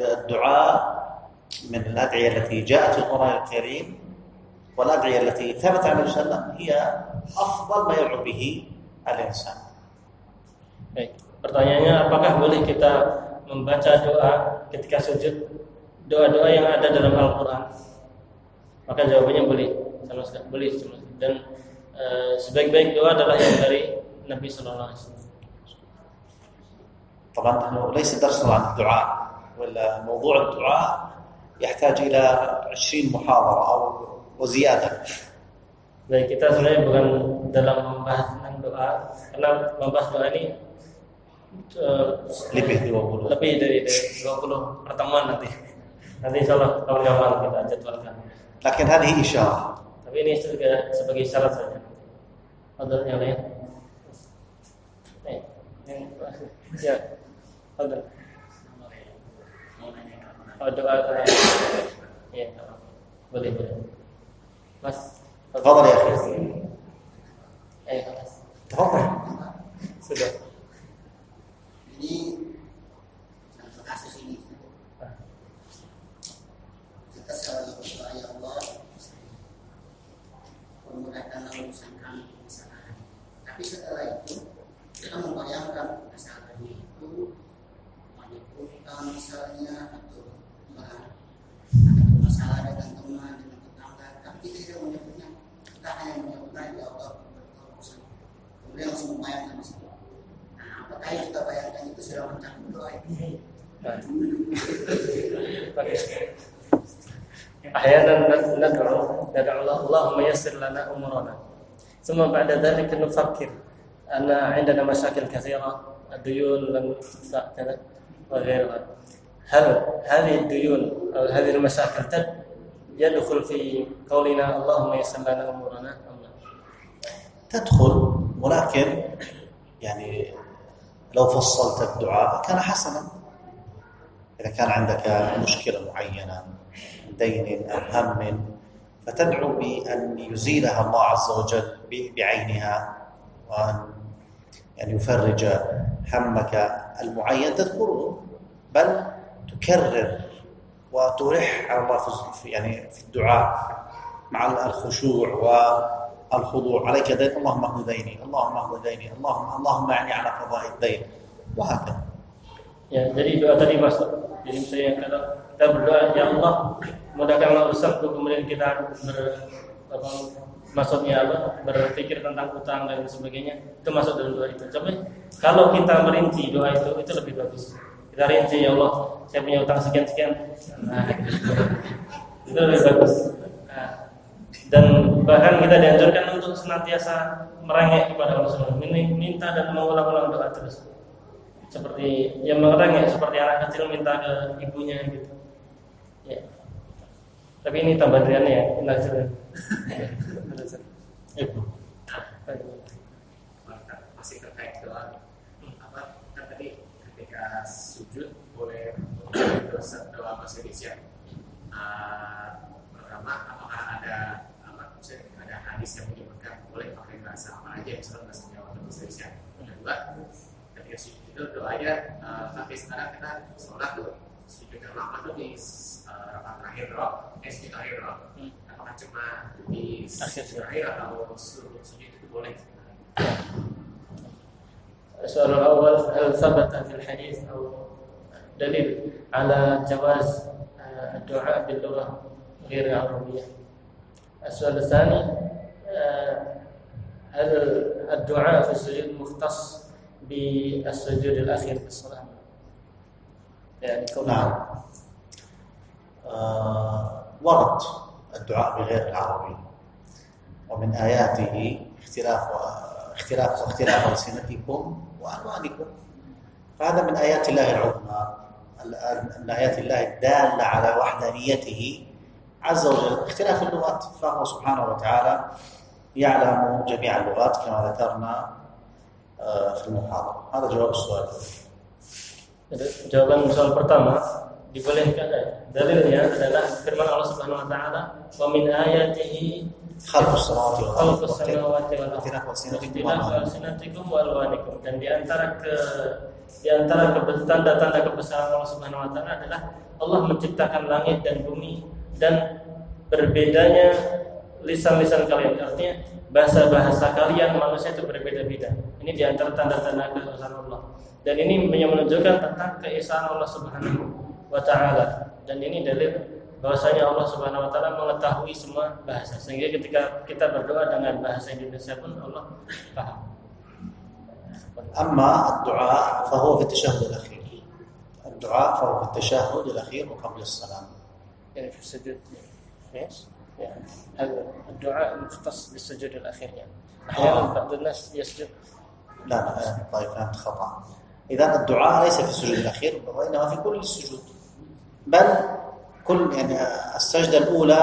الدعاء من الأدعية التي جاءت في القرآن الكريم، والأدعية التي ثبت عن النبي صلى الله عليه وسلم هي أفضل ما يدعو به الإنسان. Baik. Pertanyaannya, apakah boleh kita membaca doa ketika sujud, doa-doa yang ada dalam Al-Quran? Maka jawabannya boleh, sama sekali boleh. Dan sebaik-baik doa adalah yang dari Nabi Sallallahu Alaihi Wasallam. طبعا ليس درس عن الدعاء، ولا موضوع الدعاء يحتاج إلى 20 محاضرة أو وزيادة. Baik, kita sebenarnya bukan dalam membahas tentang doa, karena membahas doa ini lebih dari 20 pertemuan nanti. Nanti insyaallah kawan-kawan kita jadwalkan. لكن هذه إشارة. Tapi ini sebagai syarat saja. Ada yang lain? Ya, ada. Doa. Ya, boleh. Mas, تفضل يا أخي. تفضل. Sudah. Ini dalam kasus ini kita selalu berdoa ya Allah memudahkanlah urusan kami kesalahan. Tapi setelah itu kita membayangkan kesalahan itu menyebutkan misalnya atau masalah dengan teman dengan tetangga, tapi kita tidak menyebutnya, kita hanya menyebutkan ya Allah berurusan. Kemudian langsung membayangkan masalah. Apakah yang kita bayangkan itu sudah mencakup doa ini? أحيانا ندعو الله اللهم يسر لنا أمورنا ثم بعد ذلك نفكر أن عندنا مشاكل كثيرة، الديون لم تدفع كذا وغيرها. هل هذه الديون أو هذه المشاكل يدخل في قولنا اللهم يسر لنا أمورنا أم لا؟ تدخل، ولكن يعني لو فصلت الدعاء كان حسنا. إذا كان عندك مشكلة معينة، دين أو هم، فتدعو بأن يزيلها الله عز وجل بعينها، وأن يعني يفرج همك المعين تذكره، بل تكرر وتلح على الله في الدعاء مع الخشوع والخضوع. عليك دين، اللهم اقض ديني، اللهم اقض ديني، اللهم اعني على قضاء الدين، وهكذا. Ya, jadi doa tadi masuk. Jadi misalnya kalau kita berdoa, ya Allah mudahkanlah urusanku, kemudian kita berpikir tentang utang dan sebagainya, itu masuk dalam doa itu. Tapi kalau kita merinci doa itu lebih bagus. Kita rinci, ya Allah, saya punya utang sekian-sekian. Nah, itu lebih bagus. Nah, dan bahkan kita dianjurkan untuk senantiasa merengek kepada Allah Subhanahu wa taala, minta dan mengulang-ulang doa terus. Seperti yang merengek seperti anak kecil minta ke ibunya gitu. Ya. Tapi ini tambahannya ya, belajar. Masih terkait doa kan tadi ketika sujud boleh doa bahasa Indonesia. Pertama, apakah ada hadis yang menyebutkan boleh pakai bahasa apa aja, misalnya bahasa Jawa atau bahasa Indonesia. Kedua, ketika sujud itu doanya, tapi sekarang kita sholat tuh sujud yang lama tuh di rakaat terakhir doa, sujud terakhir doa. Apakah cuma di sujud terakhir atau seluruh sujud itu boleh? السؤال الأول، هل ثبت في الحديث أو دليل على جواز الدعاء باللغة غير العربية؟ السؤال الثاني، هل الدعاء في السجود مختص بالسجود الأخير في الصلاة؟ يعني نعم، ورد الدعاء بغير العربي، ومن آياته اختلاف ألسنتكم وألوانكم، فهذا من آيات الله العظمى، من آيات الله الدالة على وحدانيته عز وجل. اختلاف اللغات، فهو سبحانه وتعالى يعلم جميع اللغات كما ذكرنا في المحاضرة. هذا جواب السؤال. Jawaban soal pertama, dibolehkan. Dalilnya adalah firman Allah Subhanahu wa taala, "Wa min ayatihi khalqus samawati wal ardi wa ikhtilafus alsinatikum wa alwanikum." Dan di antara tanda-tanda kebesaran Allah Subhanahu wa taala adalah Allah menciptakan langit dan bumi dan berbedanya lisan-lisan kalian. Artinya bahasa-bahasa kalian manusia itu berbeda-beda. Ini di antara tanda-tanda kebesaran Allah. Dan ini menunjukkan tentang keesaan Allah Subhanahu wa taala. Dan ini dalil bahwasanya Allah Subhanahu wa taala mengetahui semua bahasa. Sehingga ketika kita berdoa dengan bahasa Indonesia pun Allah paham. أما الدعاء فهو في التشهد الأخير. الدعاء فهو في التشهد الأخير وقبل السلام. يعني في السجود. ايش؟ يعني هذا الدعاء مختص بالسجود الأخير يعني. أحيانا بعض الناس يسجد. لا طيب فهمت خطأ. إذا الدعاء ليس في السجود الأخير وإنما في كل السجود. بل السجدة الأولى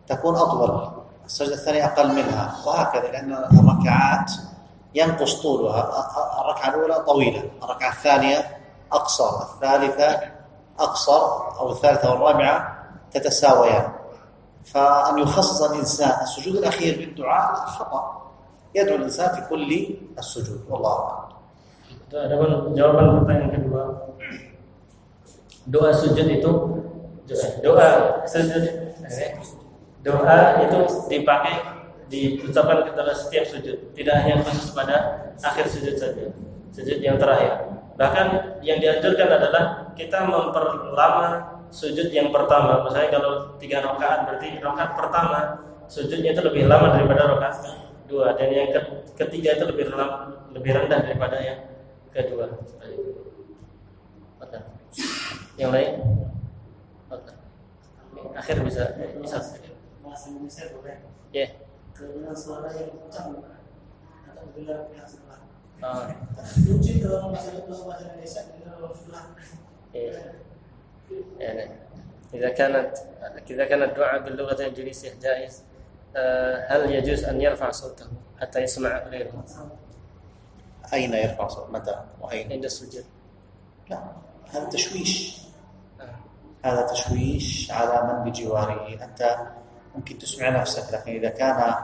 تكون أطول، السجدة الثانية أقل منها، وهكذا، لأن الركعات ينقص طولها. الركعة الأولى طويلة، الركعة الثانية أقصر، الثالثة أقصر، أو الثالثة والرابعة تتساويان. فأن يخصص الإنسان السجود الأخير بالدعاء خطأ. يدعو الإنسان في كل السجود، والله أعلم. Adapun jawaban pertanyaan kedua, doa sujud itu dipakai diucapkan dalam setiap sujud, tidak hanya khusus pada akhir sujud saja, sujud yang terakhir. Bahkan yang dianjurkan adalah kita memperlama sujud yang pertama. Misalnya kalau 3 rakaat, berarti rakaat pertama sujudnya itu lebih lama daripada rakaat kedua, dan yang ketiga itu lebih rendah daripada yang kedua. Yang lain? Akhir bisa. Bahasa Indonesia boleh. Ya. Dengan suara yang kencang atau bila pihak sebelah. Kunci dalam bahasa Indonesia dalam sebelah. يعني إذا كان الدعاء باللغة الإنجليزية جائز، هل يجوز أن يرفع صوته حتى يسمع غيره؟ أين يرفع صوته؟ متى وأين؟ عند السجود. لا، هذا تشويش. هذا تشويش على من بجواره. أنت ممكن تسمع نفسك، لكن إذا كان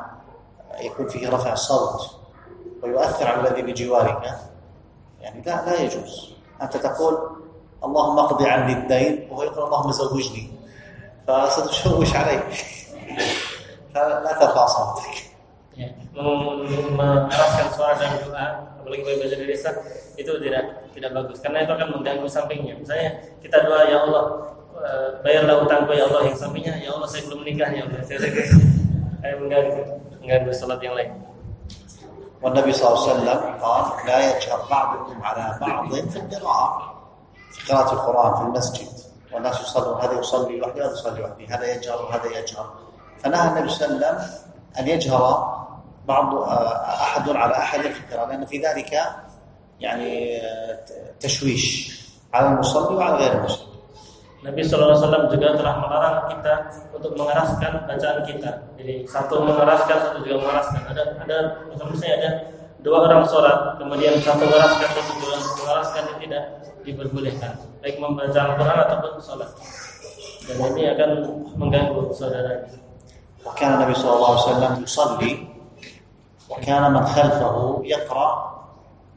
يكون فيه رفع صوت ويؤثر على الذي بجوارك يعني لا يجوز. أنت تقول اللهم اقضي عني الدين وهو يقول اللهم زوجني، فستشوش عليه فلا ترفع صوتك. Ya, mengeraskan suara dalam doa, apalagi baca di lisan, itu tidak bagus karena itu akan mengganggu sampingnya. Misalnya kita doa, ya Allah, bayarlah utangku ya Allah, yang sampingnya ya Allah saya belum menikah ya Allah, kayak mengganggu salat yang lain. والنبي صلى الله عليه وسلم قال لا يجهر بعضكم على بعض في القراءة، في قراءة القرآن في المسجد والناس يصلون، هذا يصلي لوحده هذا يصلي لوحده، هذا يجهر وهذا يجهر. فنهى النبي صلى الله عليه وسلم أن يجهر أحد على أحد في القراءة، لأن في ذلك يعني تشويش على المصلي وعلى غير المصلي. Nabi SAW juga telah melarang kita untuk mengeraskan bacaan kita. Jadi satu mengeraskan, satu juga mengeraskan. Ada misalnya ada dua orang sholat, kemudian satu mengeraskan, satu juga mengeraskan, itu tidak diperbolehkan, baik membaca Al-Quran ataupun sholat. Dan ini akan mengganggu saudara. وكان النبي صلى الله عليه وسلم يصلي وكان من خلفه يقرأ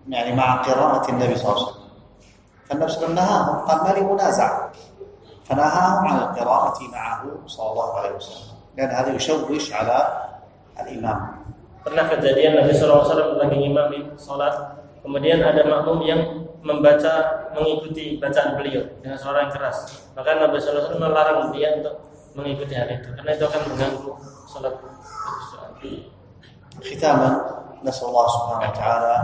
يعني مع قراءة النبي صلى الله عليه وسلم، فالنبي صلى الله عليه وسلم نهاهم، قال ما لي منازع، فنهاهم عن القراءة معه صلى الله عليه وسلم لأن هذا يشوش على الإمام. Pernah kejadian Nabi SAW lagi ngimami sholat, kemudian ada makmum yang mengikuti bacaan beliau dengan suara yang keras. Maka Nabi SAW melarang dia untuk mengikuti hal itu karena itu akan mengganggu sholat. ختاما نسأل الله سبحانه وتعالى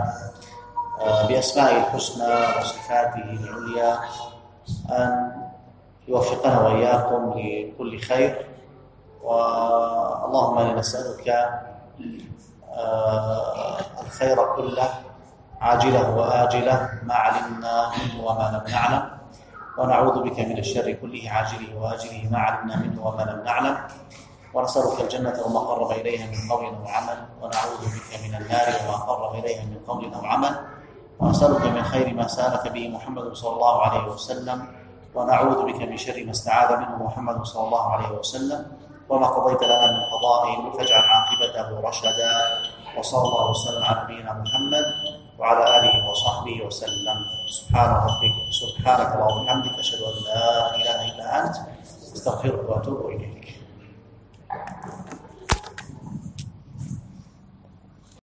بأسمائه الحسنى وصفاته العليا أن يوفقنا وإياكم لكل خير، اللهم إنا نسألك الخير كله عاجله وآجله ما علمنا منه وما لم نعلم، ونعوذ بك من الشر كله عاجله وآجله ما علمنا منه وما لم نعلم، ونسألك الجنة وما قرب إليها من قول وعمل، ونعوذ بك من النار وما قرب إليها من قول وعمل، ونسألك من خير ما سألك به محمد صلى الله عليه وسلم، ونعوذ بك من شر ما استعاذ منه محمد صلى الله عليه وسلم، وما قضيت لنا من قضاء فاجعل عاقبته رشدا، وصلى الله وسلم على نبينا محمد وعلى آله وصحبه وسلم. سبحانك اللهم وبحمدك أشهد أن لا إله إلا أنت أستغفرك وأتوب إليك.